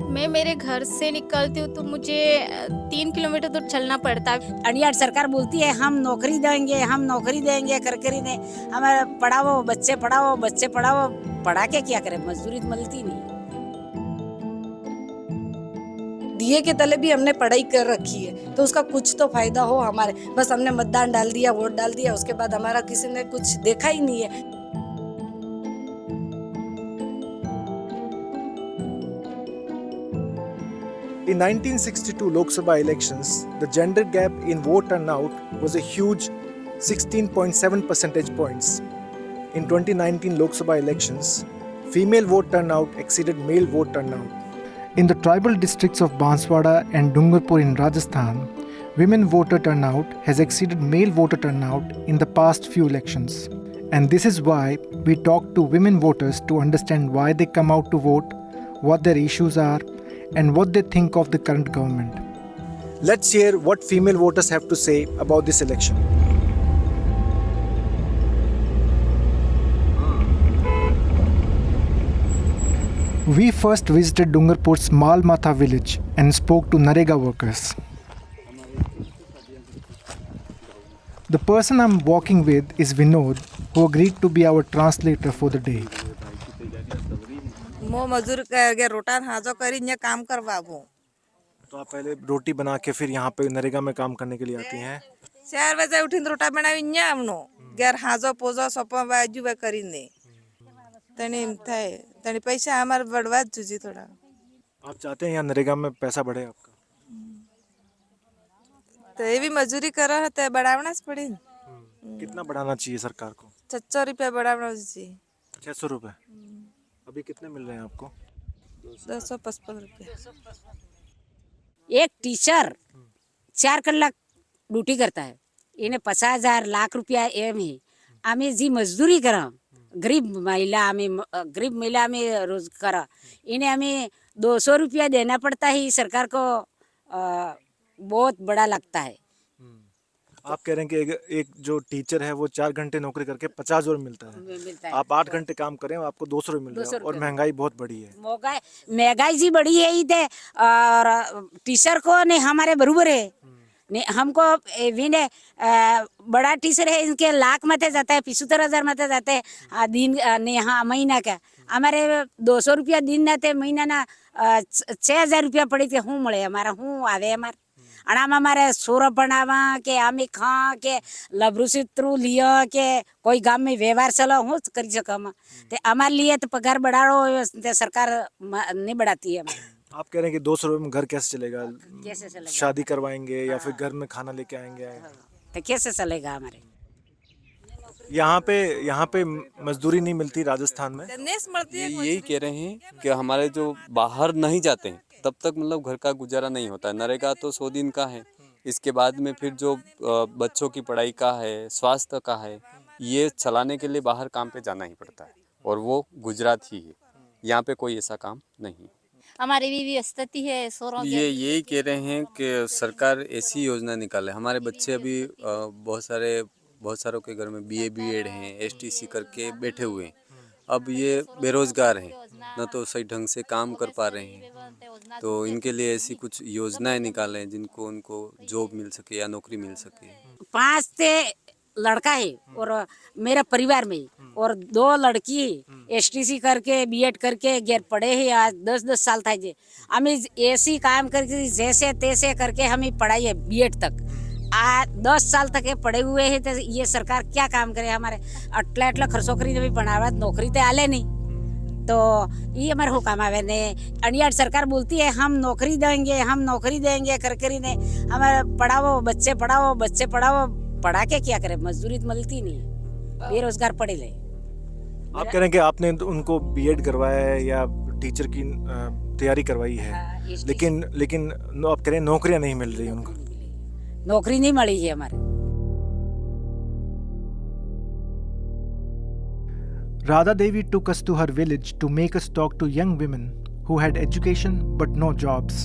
मैं मेरे घर से निकलती हूँ तो मुझे 3 किलोमीटर दूर चलना पड़ता है। अड़ियाट सरकार बोलती है हम नौकरी देंगे कर ने हमारे बच्चे पढ़ाओ पढ़ा के क्या करें, मजदूरी तो मिलती नहीं। दिए के तले भी हमने पढ़ाई कर रखी है तो उसका कुछ तो फायदा हो हमारे, बस हमने मतदान डाल दिया, वोट डाल दिया, उसके बाद हमारा किसी ने कुछ देखा ही नहीं है। In 1962 Lok Sabha elections, the gender gap in vote turnout was a huge 16.7 percentage points. In 2019 Lok Sabha elections, female vote turnout exceeded male vote turnout. In the tribal districts of Banswara and Dungarpur in Rajasthan, women voter turnout has exceeded male voter turnout in the past few elections. And this is why we talk to women voters to understand why they come out to vote, what their issues are, and what they think of the current government. Let's hear what female voters have to say about this election. We first visited Dungarpur's Malmatha village and spoke to Narega workers. The person I'm walking with is Vinod, who agreed to be our translator for the day. मो मजूर के रोटा हाजो करी ने काम करवाबो। तो आप पहले रोटी बना के फिर यहाँ पे नरेगा में काम करने के लिए आती हैं? 4 बजे उठिन रोटा बनावी ने हमनो गेर हाजो पोजो सपा बाजू बे करीने तनी थाय तनी पैसा हमार बर्बाद जुजी थोड़ा। आप चाहते हैं यहाँ नरेगा में पैसा बढ़े आपका? तो ये भी मजूरी कर रहा है बढ़ावना से पड़ी। कितना बढ़ाना चाहिए सरकार को? 600 रुपया बढ़ावना चाहिए। 600 रुपये? अभी कितने मिल रहे हैं आपको? 255 रुपया। एक टीचर 4 कलाक ड्यूटी करता है, इन्हें 50,000 लाख रुपया एम है। आम्ही जी मजदूरी करा गरीब महिला आम्ही रोज करा, इन्हें हमें 200 रुपया देना पड़ता है। सरकार को बहुत बड़ा लगता है। आप कह रहे हैं कि एक जो टीचर है वो 4 घंटे नौकरी करके 50 रुपये मिलता है। आप 8 घंटे काम करें आपको 200 रुपये मिल रहा है, और महंगाई बहुत बड़ी है। महंगाई जी बड़ी है इधर, और टीचर को नहीं हमारे बरूबर है ने हमको विने बड़ा टीचर है, इनके लाख मते जाता है, 75,000 मते जाते हैं दिन ने। हाँ महीना का हमारे 200 रुपया दिन ना थे, महीना ना 6,000 रुपया पड़ी थे। हूँ મળે हमारा हूँ आवे हमारे अनाम हमारे सोर बनावा के आमी खा के लभरूसित्रु लिया के कोई गांव में व्यवहार चलो हूँ कर सकम ते हमारे लिए तो पगार बढ़ाओ ते सरकार नहीं बढ़ाती है। आप कह रहे हैं कि 200 रुपये में घर कैसे चलेगा? कैसे चलेगा? शादी करवाएंगे या फिर घर में खाना लेके आएंगे? तो कैसे चलेगा हमारे? यहाँ पे मजदूरी नहीं मिलती राजस्थान में। यही कह रहे हैं कि हमारे जो बाहर नहीं जाते हैं तब तक मतलब घर का गुजारा नहीं होता है। नरेगा तो 100 दिन का है, इसके बाद में फिर जो बच्चों की पढ़ाई का है, स्वास्थ्य का है, ये चलाने के लिए बाहर काम पे जाना ही पड़ता है, और वो गुजरात ही है। यहाँ पे कोई ऐसा काम नहीं। हमारी भी स्थिति है ये यही कह रहे हैं कि सरकार ऐसी योजना निकाले। हमारे बच्चे अभी बहुत सारों के घर में BA BEd हैं, STC करके बैठे हुए हैं। अब ये बेरोजगार हैं, न तो सही ढंग से काम कर पा रहे हैं, तो इनके लिए ऐसी कुछ योजनाएं निकालें जिनको उनको जॉब मिल सके या नौकरी मिल सके। 5 ते लड़का है और मेरा परिवार में, और 2 लड़की STC करके BEd करके गैर पढ़े हैं। आज 10-10 साल था जे हमें ऐसी काम करके जैसे तैसे करके हमें पढ़ाई है BEd तक। 10 साल तक ये पढ़े हुए हैं, तो ये सरकार क्या काम करे? हमारे अटला खर्चो करी जब बनावा नौकरी तो आले नहीं, तो ये हमारे हो काम आवे ने। अड़ियाट सरकार बोलती है हम नौकरी देंगे कर ने हमारे बच्चे पढ़ाओ पढ़ा के क्या करे, मजदूरी तो मिलती नहीं, बेरोजगार पड़े ले। आप कह रहे हैं कि आपने उनको BEd करवाया है या टीचर की तैयारी करवाई है, लेकिन आप कह रहे हैं नौकरियां नहीं मिल रही उनको। नौकरी नहीं मिली है हमारे। Radha Devi took us to her village to make us talk to young women who had education but no jobs.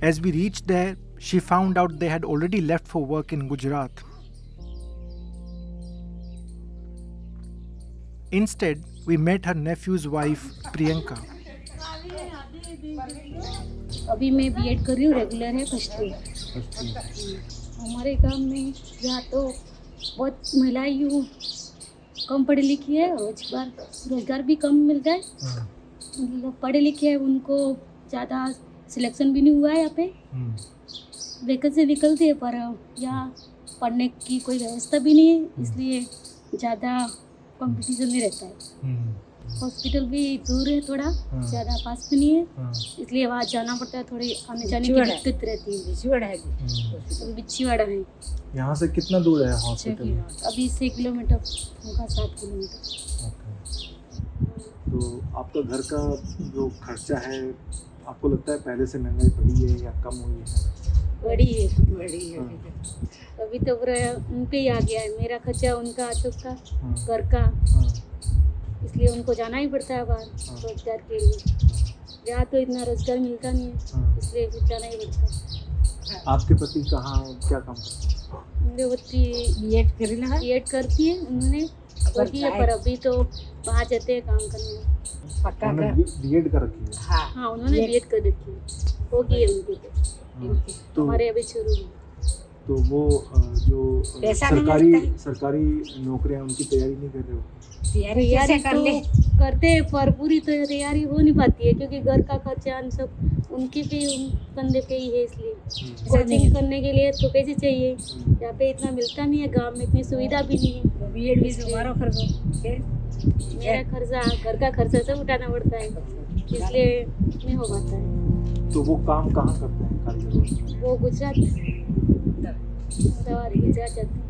As we reached there, she found out they had already left for work in Gujarat. Instead, we met her nephew's wife, Priyanka. अभी मैं BEd कर रही हूँ, regular है first year. हमारे गांव में यहाँ तो बहुत महिलाएं यूँ कम पढ़ी लिखी है और इस बार रोजगार भी कम मिलता है। मतलब पढ़े लिखे हैं उनको ज़्यादा सिलेक्शन भी नहीं हुआ है यहाँ पे। वैकेंसी निकलती है पर यहाँ पढ़ने की कोई व्यवस्था भी नहीं है, इसलिए ज़्यादा कंपटीशन नहीं रहता है। हॉस्पिटल भी दूर है थोड़ा, ज़्यादा पास भी नहीं है, इसलिए वहाँ जाना पड़ता है। थोड़ी आने जाने की दिक्कत रहती है। बिछीवाड़ा है। यहाँ से कितना दूर है हॉस्पिटल? अभी 6 किलोमीटर होगा, 7 किलोमीटर। तो आपका घर का जो खर्चा है, आपको लगता है पहले से महंगाई बढ़ी है या कम हुई है? बड़ी है। अभी तो पूरा उन पे ही आ गया है, मेरा खर्चा उनका, अशोक का, घर का, इसलिए उनको जाना ही पड़ता है बाहर रोजगार के लिए। यहाँ तो इतना रोजगार मिलता नहीं है, इसलिए फिर जाना ही पड़ता है। आपके पति कहाँ क्या काम करते हैं? मेरे पति बीएड करती है, उन्होंने होगी है, पर अभी तो बाहर जाते हैं काम करने। उन्होंने बीएड कर रखी है? हाँ, उन्होंने बीएड कर रखी है, होगी है उनकी तो हमारे अभी शुरू हुई। तो वो जो सरकारी नौकरियां उनकी तैयारी नहीं कर रहे हो? तैयारी तो करते हैं पर पूरी तैयारी हो नहीं पाती है, क्योंकि घर का खर्चा सब उनके पे कंधे पे ही है, इसलिए कोचिंग करने के लिए तो पैसे चाहिए। यहाँ पे इतना मिलता नहीं है, गांव में इतनी सुविधा भी नहीं है। बीएड भी मेरा खर्चा, घर का खर्चा सब उठाना पड़ता है, इसलिए नहीं हो पाता है। तो वो काम कहाँ करते हैं कारीगर? वो गुजरात जाते हैं।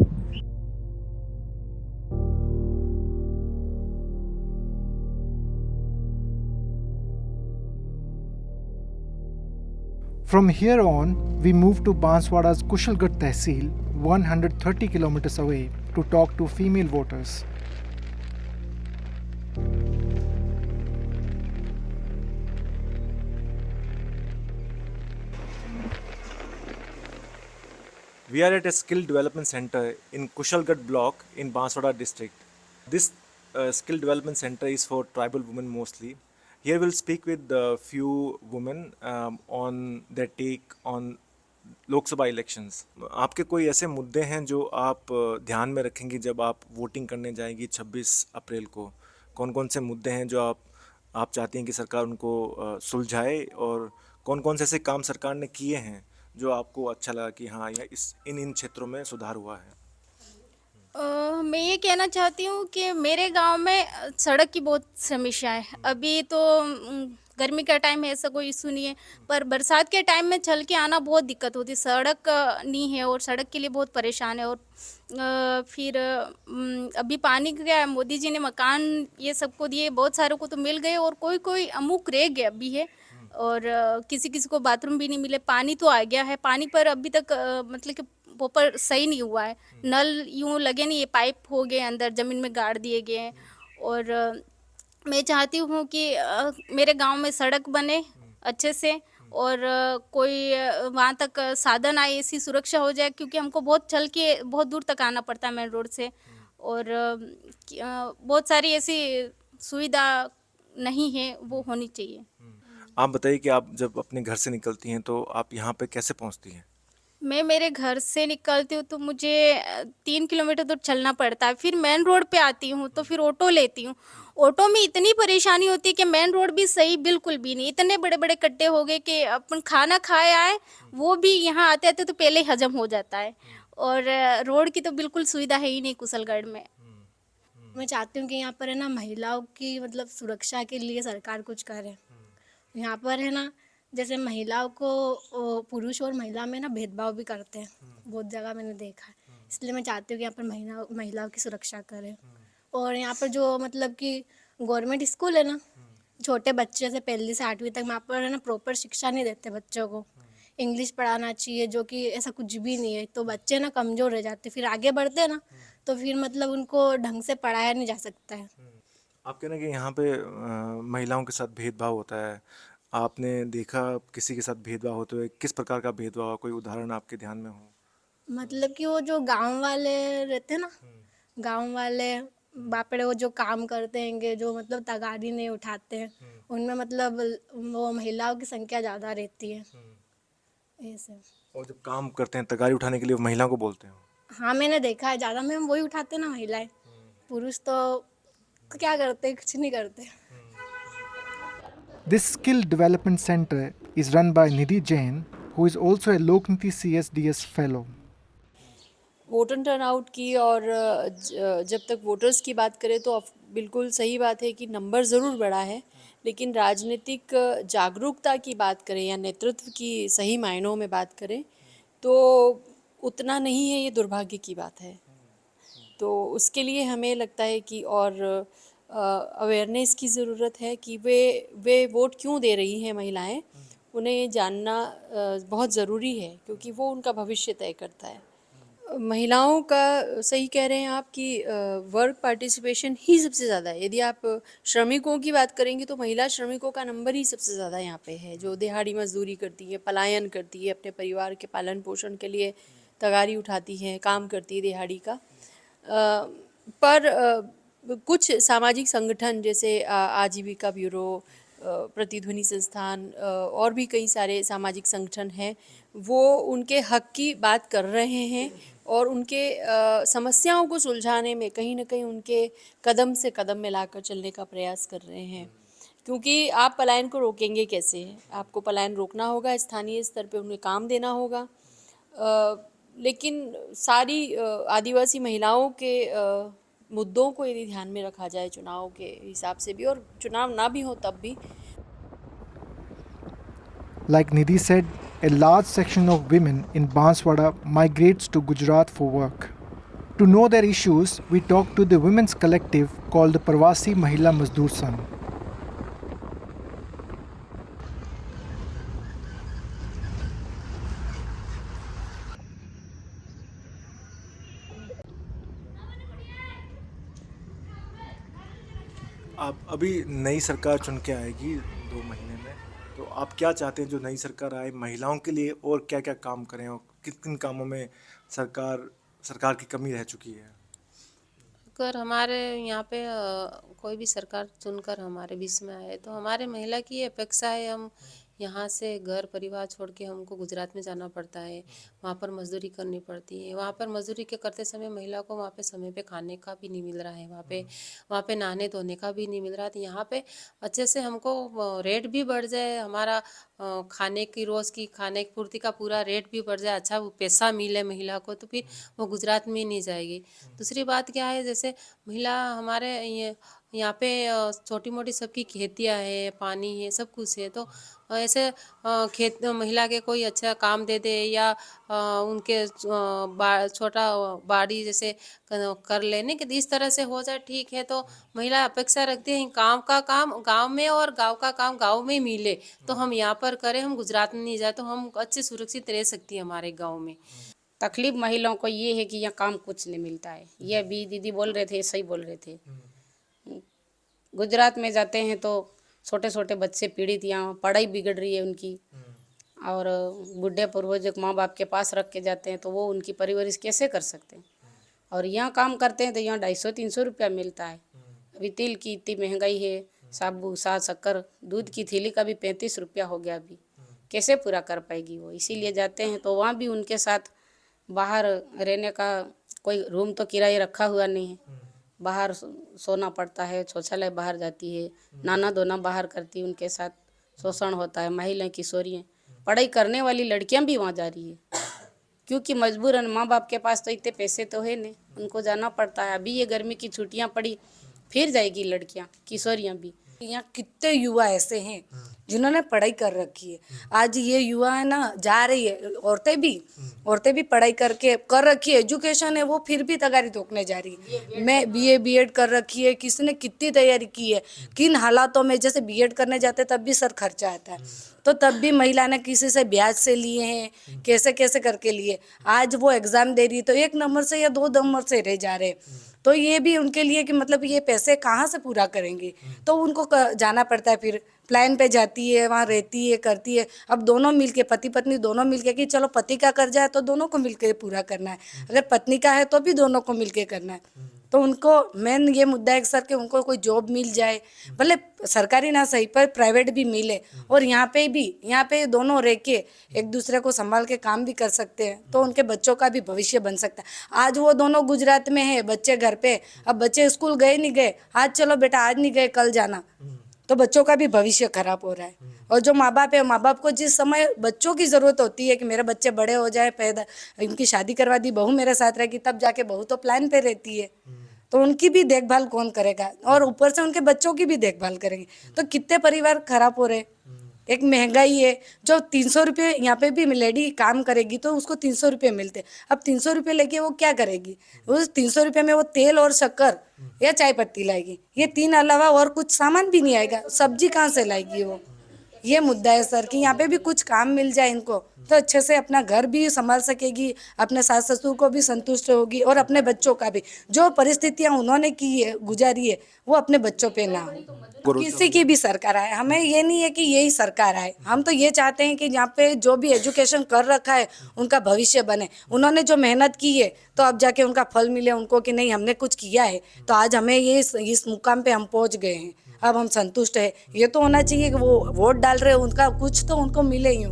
From here on, we moved to Banswada's Kushalgarh Tehsil, 130 kilometers away, to talk to female voters. We are at a skill development center in Kushalgarh block in Banswada district. This skill development center is for tribal women mostly. Here we'll speak with a few women on their take on लोक सभा elections. आपके कोई ऐसे मुद्दे हैं जो आप ध्यान में रखेंगी जब आप वोटिंग करने जाएंगी 26 अप्रैल को? कौन कौन से मुद्दे हैं जो आप चाहती हैं कि सरकार उनको सुलझाए, और कौन कौन से ऐसे काम सरकार ने किए हैं जो आपको अच्छा लगा कि हाँ, यह इन क्षेत्रों में सुधार हुआ है? मैं ये कहना चाहती हूँ कि मेरे गांव में सड़क की बहुत समस्या है। अभी तो गर्मी का टाइम है, ऐसा कोई इशू नहीं है, पर बरसात के टाइम में चल के आना बहुत दिक्कत होती है। सड़क नहीं है और सड़क के लिए बहुत परेशान है। और फिर अभी पानी का मोदी जी ने मकान ये सबको दिए, बहुत सारों को तो मिल गए और कोई कोई अमुक रह गया भी है, और किसी किसी को बाथरूम भी नहीं मिले। पानी तो आ गया है, पानी पर अभी तक मतलब कि प्रॉपर सही नहीं हुआ है। नल यूँ लगे नहीं, ये पाइप हो गए अंदर ज़मीन में गाड़ दिए गए हैं। और मैं चाहती हूँ कि मेरे गांव में सड़क बने अच्छे से, और कोई वहाँ तक साधन आए, ऐसी सुरक्षा हो जाए, क्योंकि हमको बहुत चल के बहुत दूर तक आना पड़ता है मेन रोड से। और बहुत सारी ऐसी सुविधा नहीं है, वो होनी चाहिए। आप बताइए कि आप जब अपने घर से निकलती हैं तो आप यहाँ पे कैसे पहुँचती हैं? मैं मेरे घर से निकलती हूँ तो मुझे 3 किलोमीटर दूर चलना पड़ता है। फिर मेन रोड पे आती हूँ तो फिर ऑटो लेती हूँ। ऑटो में इतनी परेशानी होती है कि मेन रोड भी सही बिल्कुल भी नहीं, इतने बड़े बड़े गड्ढे हो गए कि अपन खाना खाए आए वो भी यहाँ आते आते तो पहले ही हजम हो जाता है। और रोड की तो बिल्कुल सुविधा है ही नहीं कुशलगढ़ में। मैं चाहती हूँ कि यहाँ पर है ना महिलाओं की मतलब सुरक्षा के लिए सरकार कुछ करे। यहाँ पर है ना, जैसे महिलाओं को पुरुष और महिला में ना भेदभाव भी करते हैं, बहुत जगह मैंने देखा है। इसलिए मैं चाहती हूँ कि यहाँ पर महिलाओं की सुरक्षा करें। और यहाँ पर जो मतलब कि गवर्नमेंट स्कूल है ना, छोटे बच्चे से 1 से 8वीं तक वहाँ पर है ना प्रॉपर शिक्षा नहीं देते बच्चों को। इंग्लिश पढ़ाना चाहिए, जो कि ऐसा कुछ भी नहीं है, तो बच्चे ना कमज़ोर रह जाते। फिर आगे बढ़ते हैं ना तो फिर मतलब उनको ढंग से पढ़ाया नहीं जा सकता है। आप कहना कि यहाँ पे महिलाओं के साथ भेदभाव होता है, आपने देखा किसी के साथ भेदभाव होते हुए? किस प्रकार का भेदभाव, कोई उदाहरण आपके ध्यान में हो? मतलब कि वो जो गांव वाले रहते हैं ना, गांव वाले बापड़े वो जो काम करते हैं जो मतलब तगारी नहीं उठाते हैं, उनमें मतलब वो महिलाओं की संख्या ज़्यादा रहती है ऐसे। और जब काम करते हैं तगारी उठाने के लिए, वो महिला को बोलते हैं। हाँ मैंने देखा है, ज़्यादा में वही उठाते हैं ना महिलाएं, पुरुष तो क्या करते, कुछ नहीं करते। This skill development center is run by Nidhi Jain, who is also a Lokniti CSDS fellow. Voter turnout की और जब तक वोटर्स की बात करें तो बिल्कुल सही बात है कि नंबर ज़रूर बढ़ा है, लेकिन राजनीतिक जागरूकता की बात करें या नेतृत्व की सही मायनों में बात करें तो उतना नहीं है, ये दुर्भाग्य की बात है। तो उसके लिए हमें लगता है कि और अवेयरनेस की ज़रूरत है कि वे वोट क्यों दे रही हैं महिलाएं, उन्हें ये जानना बहुत ज़रूरी है क्योंकि वो उनका भविष्य तय करता है। महिलाओं का सही कह रहे हैं आप कि वर्क पार्टिसिपेशन ही सबसे ज़्यादा है। यदि आप श्रमिकों की बात करेंगे तो महिला श्रमिकों का नंबर ही सबसे ज़्यादा यहाँ पे है, जो दिहाड़ी मजदूरी करती है, पलायन करती है, अपने परिवार के पालन पोषण के लिए तगारी उठाती हैं, काम करती है दिहाड़ी का। पर कुछ सामाजिक संगठन जैसे आजीविका ब्यूरो, प्रतिध्वनि संस्थान और भी कई सारे सामाजिक संगठन हैं, वो उनके हक की बात कर रहे हैं और उनके समस्याओं को सुलझाने में कहीं ना कहीं उनके कदम से कदम मिलाकर चलने का प्रयास कर रहे हैं। क्योंकि आप पलायन को रोकेंगे कैसे? आपको पलायन रोकना होगा, स्थानीय स्तर पे उन्हें काम देना होगा। लेकिन सारी आदिवासी महिलाओं के मुद्दों को यदि ध्यान में रखा जाए चुनाव के हिसाब से भी, और चुनाव ना भी हो तब भी। Like Nidhi said, a large section of women in Banswara migrates to Gujarat for work. To know their issues, we talked to the women's collective called the Pravasi Mahila Mazdoor Sangh. आप अभी नई सरकार चुन के आएगी 2 महीने में, तो आप क्या चाहते हैं जो नई सरकार आए महिलाओं के लिए और क्या क्या काम करें और किन किन कामों में सरकार की कमी रह चुकी है? अगर हमारे यहाँ पे कोई भी सरकार चुनकर हमारे बीच में आए तो हमारे महिला की ये अपेक्षा है, हम यहाँ से घर परिवार छोड़ के हमको गुजरात में जाना पड़ता है, वहाँ पर मजदूरी करनी पड़ती है। वहाँ पर मजदूरी के करते समय महिला को वहाँ पे समय पे खाने का भी नहीं मिल रहा है, वहाँ पे नहाने धोने का भी नहीं मिल रहा है। तो यहाँ पे अच्छे से हमको रेट भी बढ़ जाए, हमारा खाने की रोज़ की खाने की पूर्ति का पूरा रेट भी बढ़ जाए, अच्छा पैसा मिले महिला को, तो फिर वो गुजरात में नहीं जाएगी। दूसरी बात क्या है, जैसे महिला हमारे यहाँ पे छोटी मोटी सबकी खेतियाँ है, पानी है, सब कुछ है, तो ऐसे खेत महिला के कोई अच्छा काम दे दे या उनके छोटा बाड़ी जैसे कर लेने के इस तरह से हो जाए, ठीक है। तो महिला अपेक्षा रखती है गांव का काम गांव में और गांव का काम गांव में मिले, तो हम यहाँ पर करें, हम गुजरात में नहीं जाए तो हम अच्छे सुरक्षित रह सकती है हमारे गाँव में। तकलीफ महिलाओं को ये है कि यहाँ काम कुछ नहीं मिलता है। ये भी दीदी बोल रहे थे, सही बोल रहे थे। गुजरात में जाते हैं तो छोटे छोटे बच्चे पीड़ित, यहाँ पढ़ाई बिगड़ रही है उनकी, और बुढ़े पूर्वज माँ बाप के पास रख के जाते हैं तो वो उनकी परवरिश कैसे कर सकते हैं। और यहाँ काम करते हैं तो यहाँ 250-300 रुपया मिलता है। अभी तिल की इतनी महंगाई है, साबू साग शक्कर दूध की थैली का भी 35 रुपया हो गया। अभी कैसे पूरा कर पाएगी वो? इसीलिए जाते हैं। तो वहाँ भी उनके साथ बाहर रहने का कोई रूम तो किराए रखा हुआ नहीं है, बाहर सोना पड़ता है, शौचालय बाहर जाती है, नाना धोना बाहर करती है, उनके साथ शोषण होता है। महिलाएं, किशोरियाँ, पढ़ाई करने वाली लड़कियां भी वहाँ जा रही है क्योंकि मजबूरन माँ बाप के पास तो इतने पैसे तो है नहीं, उनको जाना पड़ता है। अभी ये गर्मी की छुट्टियाँ पड़ी, फिर जाएगी लड़कियाँ, किशोरियाँ भी। यहाँ कितने युवा ऐसे हैं जिन्होंने पढ़ाई कर रखी है। आज ये युवा है ना, जा रही है, औरतें भी पढ़ाई करके कर रखी है, एजुकेशन है, वो फिर भी तगारी ठोकने जा रही है। मैं बीए बीएड कर रखी है, किसी ने कितनी तैयारी की है, किन हालातों में, जैसे बीएड करने जाते तब भी सर खर्चा आता है, तो तब भी महिला ने किसी से ब्याज से लिए हैं, कैसे कैसे करके लिए। आज वो एग्जाम दे रही है तो 1 नंबर से या 2 नंबर से रह जा रहे, तो ये भी उनके लिए कि मतलब ये पैसे कहाँ से पूरा करेंगे, तो उनको जाना पड़ता है, फिर प्लान पे जाती जाती है, वहाँ रहती है, करती है। अब दोनों मिलके, पति पत्नी दोनों मिलके, कि चलो पति का कर्जा है तो दोनों को मिलके पूरा करना है, अगर पत्नी का है तो भी दोनों को मिलके करना है। तो उनको मेन ये मुद्दा है सर कि उनको कोई जॉब मिल जाए, भले सरकारी ना सही पर प्राइवेट भी मिले, और यहाँ पे दोनों रह के एक दूसरे को संभाल के काम भी कर सकते हैं, तो उनके बच्चों का भी भविष्य बन सकता है। आज वो दोनों गुजरात में है, बच्चे घर पे, अब बच्चे स्कूल गए नहीं गए, आज चलो बेटा आज नहीं गए कल जाना, तो बच्चों का भी भविष्य खराब हो रहा है। और जो माँ बाप है, माँ बाप को जिस समय बच्चों की ज़रूरत होती है कि मेरे बच्चे बड़े हो जाए, पैदा इनकी शादी करवा दी, बहू मेरे साथ रहेगी, तब जाके बहू तो प्लान पे रहती है, तो उनकी भी देखभाल कौन करेगा, और ऊपर से उनके बच्चों की भी देखभाल करेंगे, तो कितने परिवार खराब हो रहे। एक महंगाई है, जो 300 रुपये यहाँ पे भी लेडी काम करेगी तो उसको 300 रुपये मिलते, अब 300 रुपये लेके वो क्या करेगी, उस 300 रुपये में वो तेल और शक्कर या चाय पत्ती लाएगी, ये 3 अलावा और कुछ सामान भी नहीं आएगा, सब्जी कहाँ से लाएगी वो। ये मुद्दा है सर कि यहाँ पे भी कुछ काम मिल जाए इनको, तो अच्छे से अपना घर भी संभाल सकेगी, अपने सास ससुर को भी संतुष्ट होगी, और अपने बच्चों का भी, जो परिस्थितियाँ उन्होंने की है, गुजारी है, वो अपने बच्चों पे ना हो। किसी की भी सरकार आए, हमें ये नहीं है कि यही सरकार आए, हम तो ये चाहते हैं कि यहाँ पे जो भी एजुकेशन कर रखा है उनका भविष्य बने, उन्होंने जो मेहनत की है तो अब जाके उनका फल मिले उनको, कि नहीं हमने कुछ किया है तो आज हमें ये इस मुकाम पे हम पहुँच गए हैं, अब हम संतुष्ट है। ये तो होना चाहिए कि वो वोट डाल रहे हैं, उनका कुछ तो उनको मिले ही।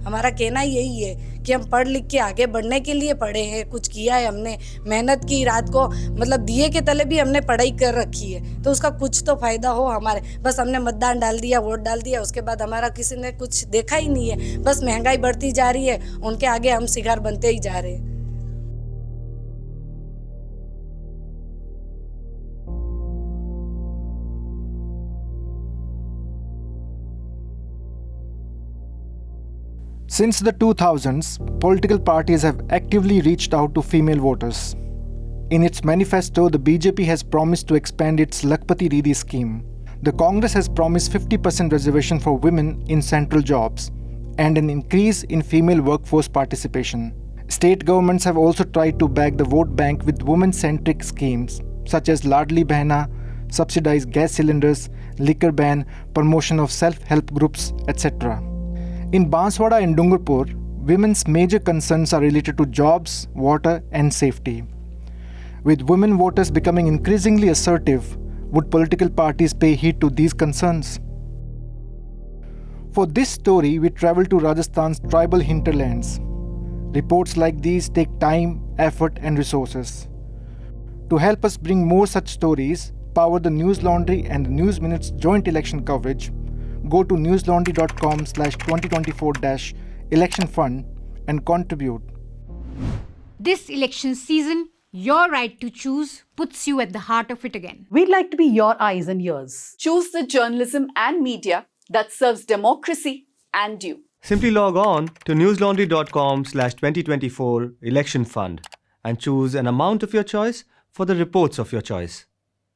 हमारा कहना यही है कि हम पढ़ लिख के आगे बढ़ने के लिए पढ़े हैं, कुछ किया है हमने, मेहनत की, रात को मतलब दिए के तले भी हमने पढ़ाई कर रखी है, तो उसका कुछ तो फायदा हो हमारे। बस हमने मतदान डाल दिया, वोट डाल दिया, उसके बाद हमारा किसी ने कुछ देखा ही नहीं है, बस महंगाई बढ़ती जा रही है, उनके आगे हम शिकार बनते ही जा रहे हैं। Since the 2000s, political parties have actively reached out to female voters. In its manifesto, the BJP has promised to expand its Lakpati Didi scheme. The Congress has promised 50% reservation for women in central jobs and an increase in female workforce participation. State governments have also tried to back the vote bank with women-centric schemes such as Ladli Behna, subsidized gas cylinders, liquor ban, promotion of self-help groups, etc. In Banswada and Dungurpur, women's major concerns are related to jobs, water, and safety. With women voters becoming increasingly assertive, would political parties pay heed to these concerns? For this story, we travel to Rajasthan's tribal hinterlands. Reports like these take time, effort, and resources. To help us bring more such stories, power the News Laundry and the News Minute's joint election coverage, go to newslaundry.com/2024-election fund and contribute. This election season, your right to choose puts you at the heart of it again. We'd like to be your eyes and ears. Choose the journalism and media that serves democracy and you. Simply log on to newslaundry.com/2024-election fund and choose an amount of your choice for the reports of your choice.